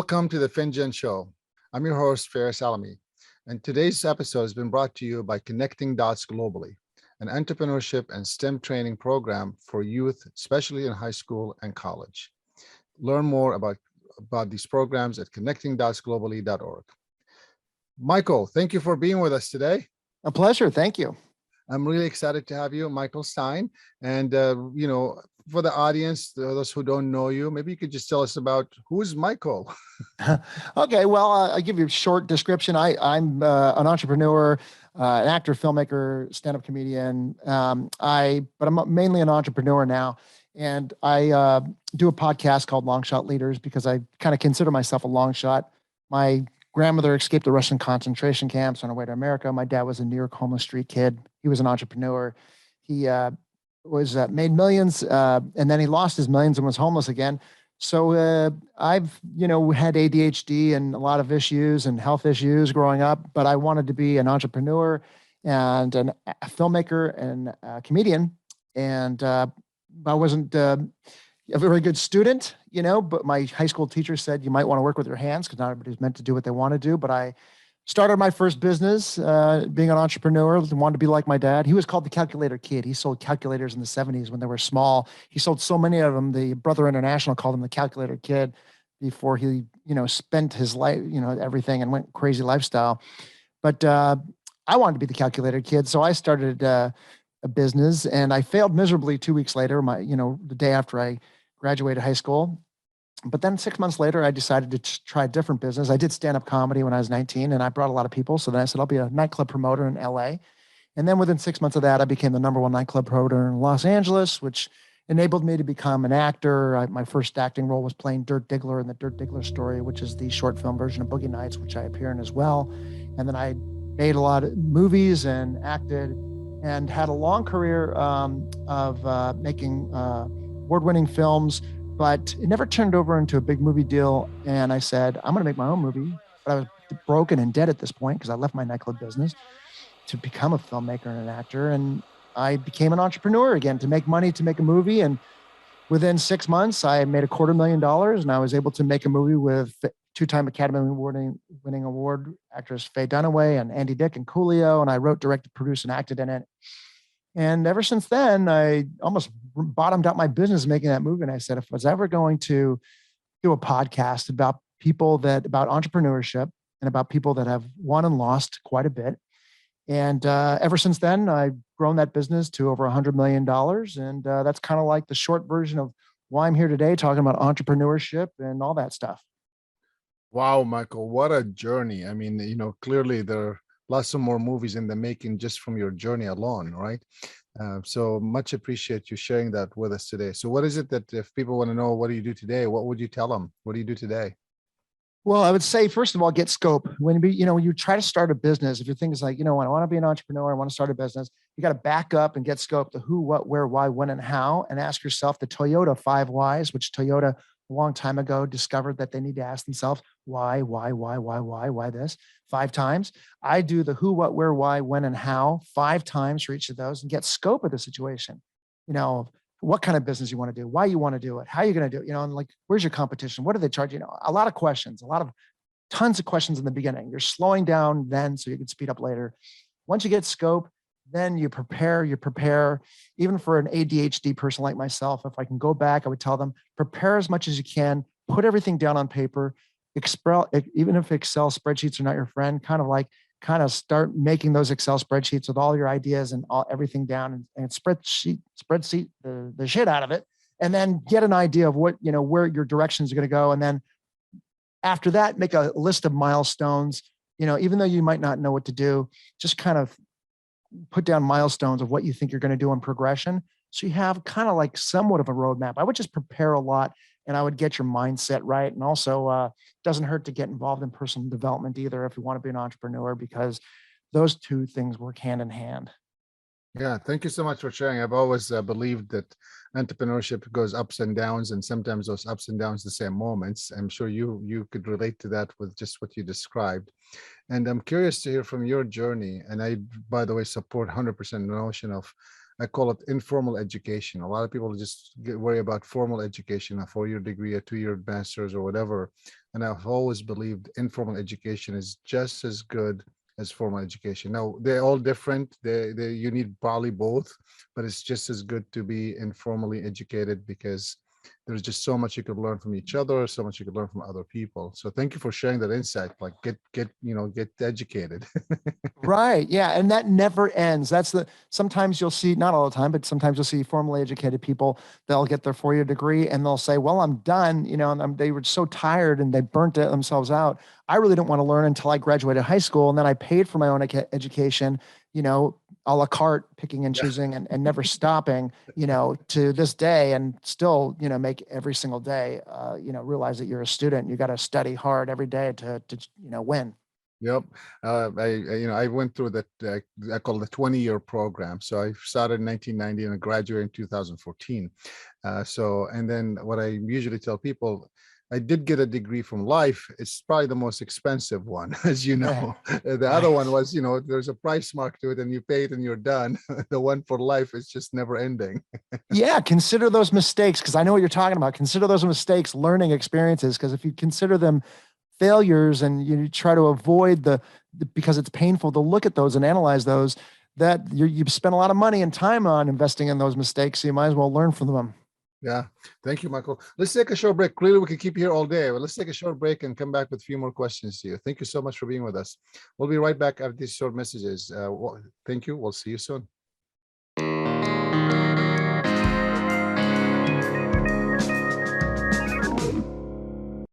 Welcome to the Finjan Show. I'm your host, Faris Alami, and today's episode has been brought to you by Connecting Dots Globally, an entrepreneurship and STEM training program for youth, especially in high school and college. Learn more about these programs at connectingdotsglobally.org. Michael, thank you for being with us today. A pleasure. Thank you. I'm really excited to have you, Michael Stein. And, for the audience, those who don't know you, maybe you could just tell us about who's Michael. Okay, well, I'll give you a short description. I'm an entrepreneur, an actor, filmmaker, stand-up comedian. But I'm mainly an entrepreneur now. And I do a podcast called Long Shot Leaders because I kind of consider myself a long shot. My grandmother escaped the Russian concentration camps on her way to America. My dad was a New York homeless street kid. He was an entrepreneur. He was made millions, and then he lost his millions and was homeless again. So I've had ADHD and a lot of issues and health issues growing up, but I wanted to be an entrepreneur and a filmmaker and a comedian. And I wasn't a very good student, but my high school teacher said you might want to work with your hands because not everybody's meant to do what they want to do. But I started my first business, being an entrepreneur, wanted to be like my dad. He was called the calculator kid. He sold calculators in the 70s when they were small. He sold so many of them. The Brother International called him the calculator kid before he, spent his life, everything and went crazy lifestyle. But I wanted to be the calculator kid. So I started a business and I failed miserably 2 weeks later, the day after I graduated high school. But then 6 months later, I decided to try a different business. I did stand-up comedy when I was 19, and I brought a lot of people. So then I said, I'll be a nightclub promoter in LA. And then within 6 months of that, I became the #1 nightclub promoter in Los Angeles, which enabled me to become an actor. My first acting role was playing Dirk Diggler in the Dirk Diggler Story, which is the short film version of Boogie Nights, which I appear in as well. And then I made a lot of movies and acted and had a long career of making award-winning films. But it never turned over into a big movie deal. And I said, I'm going to make my own movie. But I was broken and dead at this point because I left my nightclub business to become a filmmaker and an actor. And I became an entrepreneur again to make money, to make a movie. And within 6 months, I made $250,000 and I was able to make a movie with two-time Academy Award-winning award actress Faye Dunaway and Andy Dick and Coolio. And I wrote, directed, produced, and acted in it. And ever since then, I almost bottomed out my business making that movie. And I said, if I was ever going to do a podcast about about entrepreneurship and about people that have won and lost quite a bit. And ever since then, I've grown that business to over $100 million. And that's kind of like the short version of why I'm here today, talking about entrepreneurship and all that stuff. Wow, Michael, what a journey. I mean, clearly there are lots of more movies in the making just from your journey alone, right? So much appreciate you sharing that with us today. So what is it that if people want to know, what do you do today? What would you tell them? What do you do today? Well, I would say, first of all, get scope. When you try to start a business, if your thing is like, I want to be an entrepreneur, I want to start a business, you got to back up and get scope, the who, what, where, why, when, and how, and ask yourself the Toyota 5 whys, which Toyota a long time ago discovered that they need to ask themselves, why this 5 times. I do the who, what, where, why, when, and how 5 times for each of those and get scope of the situation. What kind of business you want to do, why you want to do it, how you're going to do it, and like, where's your competition? What do they charge? A lot of questions, tons of questions in the beginning. You're slowing down then so you can speed up later. Once you get scope, then you prepare, even for an ADHD person like myself. If I can go back, I would tell them, prepare as much as you can, put everything down on paper, even if Excel spreadsheets are not your friend, kind of start making those Excel spreadsheets with all your ideas and everything down and spreadsheet the shit out of it. And then get an idea of what, where your directions are going to go. And then after that, make a list of milestones, even though you might not know what to do, just kind of put down milestones of what you think you're going to do in progression. So you have kind of like somewhat of a roadmap. I would just prepare a lot and I would get your mindset right. And also doesn't hurt to get involved in personal development either if you want to be an entrepreneur, because those two things work hand in hand. Yeah, thank you so much for sharing. I've always believed that entrepreneurship goes ups and downs, and sometimes those ups and downs the same moments. I'm sure you could relate to that with just what you described. And I'm curious to hear from your journey. And I, by the way, support 100% the notion of I call it informal education. A lot of people just worry about formal education, a 4-year degree, a 2-year master's or whatever. And I've always believed informal education is just as good as formal education. Now, they're all different. You need probably both, but it's just as good to be informally educated because there's just so much you could learn from each other, so much you could learn from other people. So thank you for sharing that insight. Like get educated. Right. Yeah. And that never ends. Sometimes you'll see, not all the time, but sometimes you'll see formally educated people, they'll get their 4-year degree and they'll say, well, I'm done, and they were so tired and they burnt it themselves out. I really didn't want to learn until I graduated high school. And then I paid for my own education, a la carte, picking and choosing and never stopping, to this day, and still, make every single day, realize that you're a student. You got to study hard every day to win. Yep. I went through that, I call the 20-year program. So I started in 1990 and I graduated in 2014. And then what I usually tell people, I did get a degree from life. It's probably the most expensive one, as you know. The other one was, there's a price mark to it and you pay it and you're done. The one for life is just never ending. Yeah. Consider those mistakes, because I know what you're talking about. Consider those mistakes learning experiences, because if you consider them failures and you try to avoid because it's painful to look at those and analyze those, that you've spent a lot of money and time on investing in those mistakes. So you might as well learn from them. Yeah. Thank you, Michael. Let's take a short break. Clearly, we could keep you here all day, but let's take a short break and come back with a few more questions to you. Thank you so much for being with us. We'll be right back after these short messages. Thank you. We'll see you soon.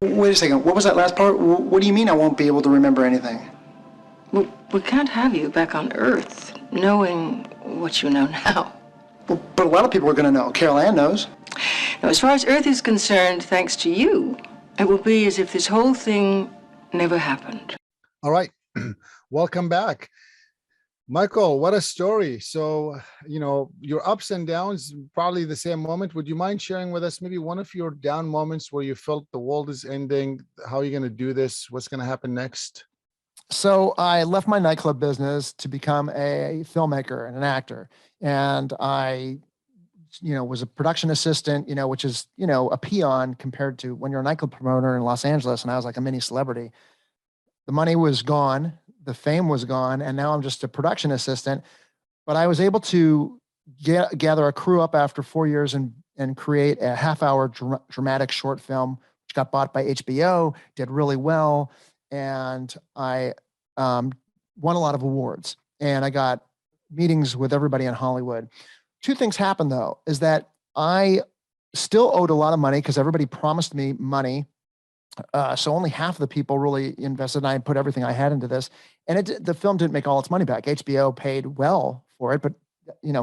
Wait a second. What was that last part? What do you mean I won't be able to remember anything? Well, we can't have you back on Earth knowing what you know now. Well, but a lot of people are going to know. Carol Ann knows. Now, as far as Earth is concerned, thanks to you, it will be as if this whole thing never happened. All right. Welcome back. Michael, what a story. So, your ups and downs, probably the same moment. Would you mind sharing with us maybe one of your down moments where you felt the world is ending? How are you going to do this? What's going to happen next? So I left my nightclub business to become a filmmaker and an actor. And I, was a production assistant, which is, a peon compared to when you're a nightclub promoter in Los Angeles. And I was like a mini celebrity. The money was gone. The fame was gone. And now I'm just a production assistant. But I was able to gather a crew up after 4 years and create a half-hour dramatic short film, which got bought by HBO, did really well. And I won a lot of awards. And I got meetings with everybody in Hollywood. Two things happened, though, is that I still owed a lot of money because everybody promised me money. So only half of the people really invested, and I put everything I had into this. And the film didn't make all its money back. HBO paid well for it, but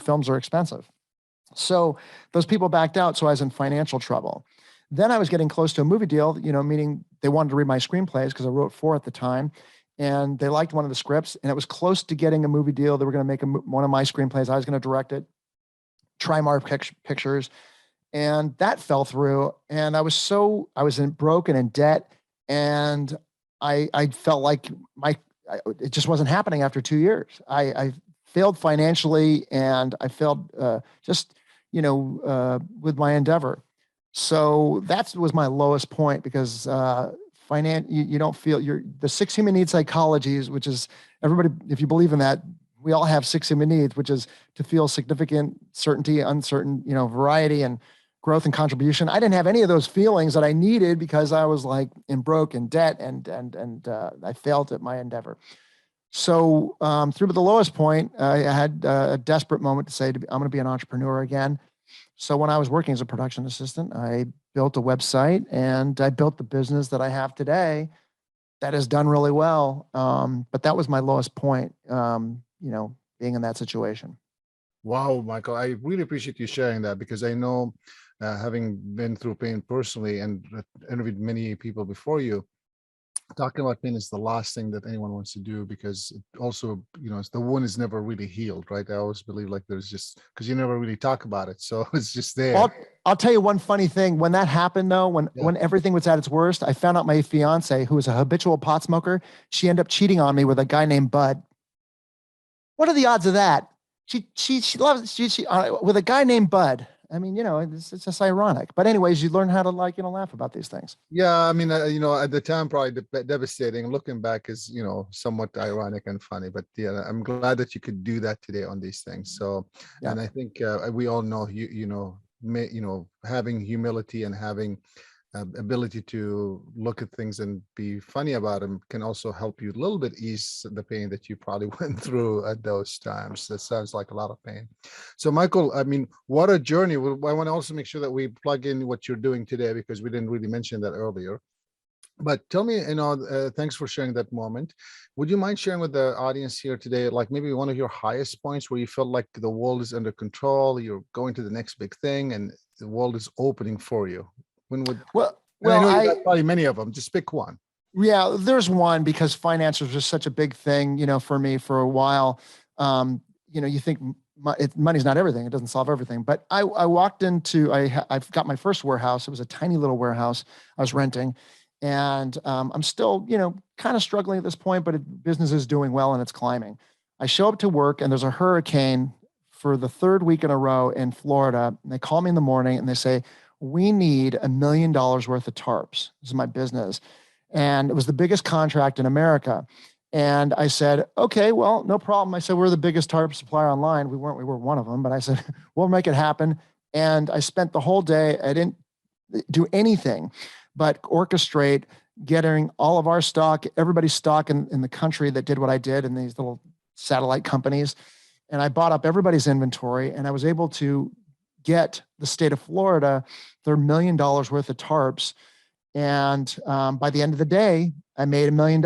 films are expensive. So those people backed out. So I was in financial trouble. Then I was getting close to a movie deal, meaning they wanted to read my screenplays because I wrote 4 at the time. And they liked one of the scripts, and it was close to getting a movie deal. They were going to make one of my screenplays. I was going to direct it, Trimark Pictures. And that fell through. And I was broke and in debt. And I felt like it just wasn't happening after 2 years. I failed financially, and I failed with my endeavor. So that was my lowest point, because you don't feel the 6 human need psychologies, which is everybody, if you believe in that, we all have 6 human needs, which is to feel significant, certainty, uncertain, variety, and growth and contribution. I didn't have any of those feelings that I needed because I was like in broke and debt, and I failed at my endeavor. So through the lowest point, I had a desperate moment to say, I'm going to be an entrepreneur again. So when I was working as a production assistant, I built a website, and I built the business that I have today that has done really well. But that was my lowest point, being in that situation. Wow, Michael, I really appreciate you sharing that, because I know, having been through pain personally and interviewed many people before you, talking about pain is the last thing that anyone wants to do, because it also, the wound is never really healed, right? I always believe like there's just, because you never really talk about it. So it's just there. I'll tell you one funny thing. When that happened, though, when everything was at its worst, I found out my fiance, who was a habitual pot smoker, she ended up cheating on me with a guy named Bud. What are the odds of that? she loves she with a guy named Bud. I mean, it's just ironic. But anyways, you learn how to laugh about these things. Yeah, I mean, at the time, probably devastating. Looking back is, somewhat ironic and funny. But yeah, I'm glad that you could do that today on these things. So, Yeah. and I think we all know, having humility and having ability to look at things and be funny about them can also help you a little bit ease the pain that you probably went through at those times. That sounds like a lot of pain. So Michael, I mean, what a journey. I want to also make sure that we plug in what you're doing today, because we didn't really mention that earlier. But tell me, thanks for sharing that moment. Would you mind sharing with the audience here today, like maybe one of your highest points where you felt like the world is under control, you're going to the next big thing, and the world is opening for you? When would I know you got probably many of them. Just pick one. Yeah, there's one, because finance was just such a big thing, for me for a while. You think money's not everything; it doesn't solve everything. But I walked into I've got my first warehouse. It was a tiny little warehouse I was renting, and I'm still kind of struggling at this point, but business is doing well and it's climbing. I show up to work and there's a hurricane for the third week in a row in Florida. And they call me in the morning and they say, we need $1 million worth of tarps. This is my business. And it was the biggest contract in America. And I said, okay, well, no problem. I said, we're the biggest tarp supplier online. We were one of them, but I said, we'll make it happen. And I spent the whole day, I didn't do anything but orchestrate getting all of our stock, everybody's stock in the country that did what I did in these little satellite companies. And I bought up everybody's inventory, and I was able to get the state of Florida their $1 million worth of tarps. And by the end of the day, I made $1 million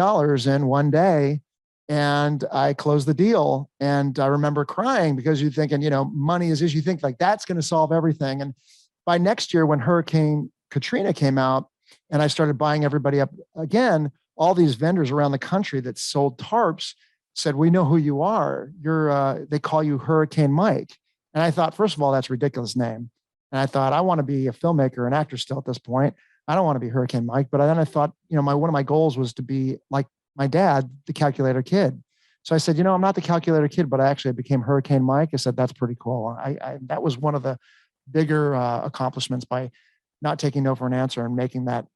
in one day, and I closed the deal. And I remember crying, because you're thinking, money is, you think like that's going to solve everything. And by next year, when Hurricane Katrina came out and I started buying everybody up again, all these vendors around the country that sold tarps said, we know who you are. They call you Hurricane Mike. And I thought, first of all, that's a ridiculous name. And I thought, I want to be a filmmaker, an actor still at this point. I don't want to be Hurricane Mike. But then I thought, one of my goals was to be like my dad, the calculator kid. So I said, I'm not the calculator kid, but I actually became Hurricane Mike. I said, that's pretty cool. That was one of the bigger accomplishments, by not taking no for an answer and making that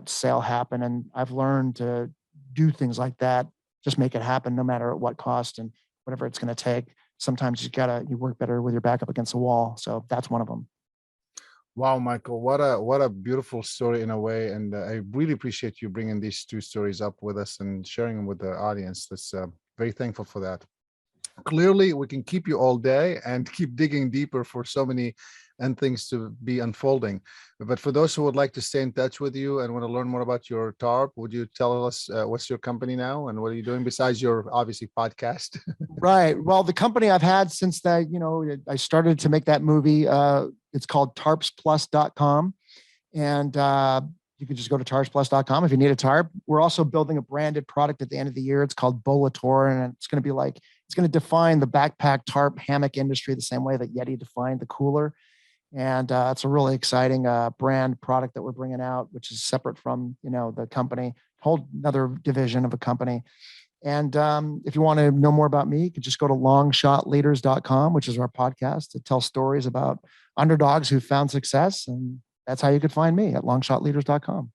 sale happen. And I've learned to do things like that, just make it happen no matter at what cost and whatever it's going to take. Sometimes you work better with your back up against the wall. So that's one of them. Wow, Michael, what a beautiful story in a way. And I really appreciate you bringing these two stories up with us and sharing them with the audience. That's very thankful for that. Clearly, we can keep you all day and keep digging deeper for so many and things to be unfolding. But for those who would like to stay in touch with you and want to learn more about your tarp, would you tell us what's your company now and what are you doing besides your obviously podcast? Right. Well, the company I've had since that, I started to make that movie. It's called tarpsplus.com. And you can just go to tarpsplus.com if you need a tarp. We're also building a branded product at the end of the year. It's called Bolator, and it's going to define the backpack tarp hammock industry the same way that Yeti defined the cooler. And it's a really exciting brand product that we're bringing out, which is separate from, the company, whole another division of a company. And if you want to know more about me, you can just go to longshotleaders.com, which is our podcast to tell stories about underdogs who found success. And that's how you could find me, at longshotleaders.com.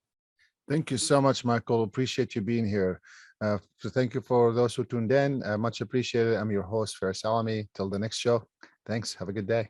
Thank you so much, Michael. Appreciate you being here. So thank you for those who tuned in. Much appreciated. I'm your host, Faris Alami. Till the next show. Thanks. Have a good day.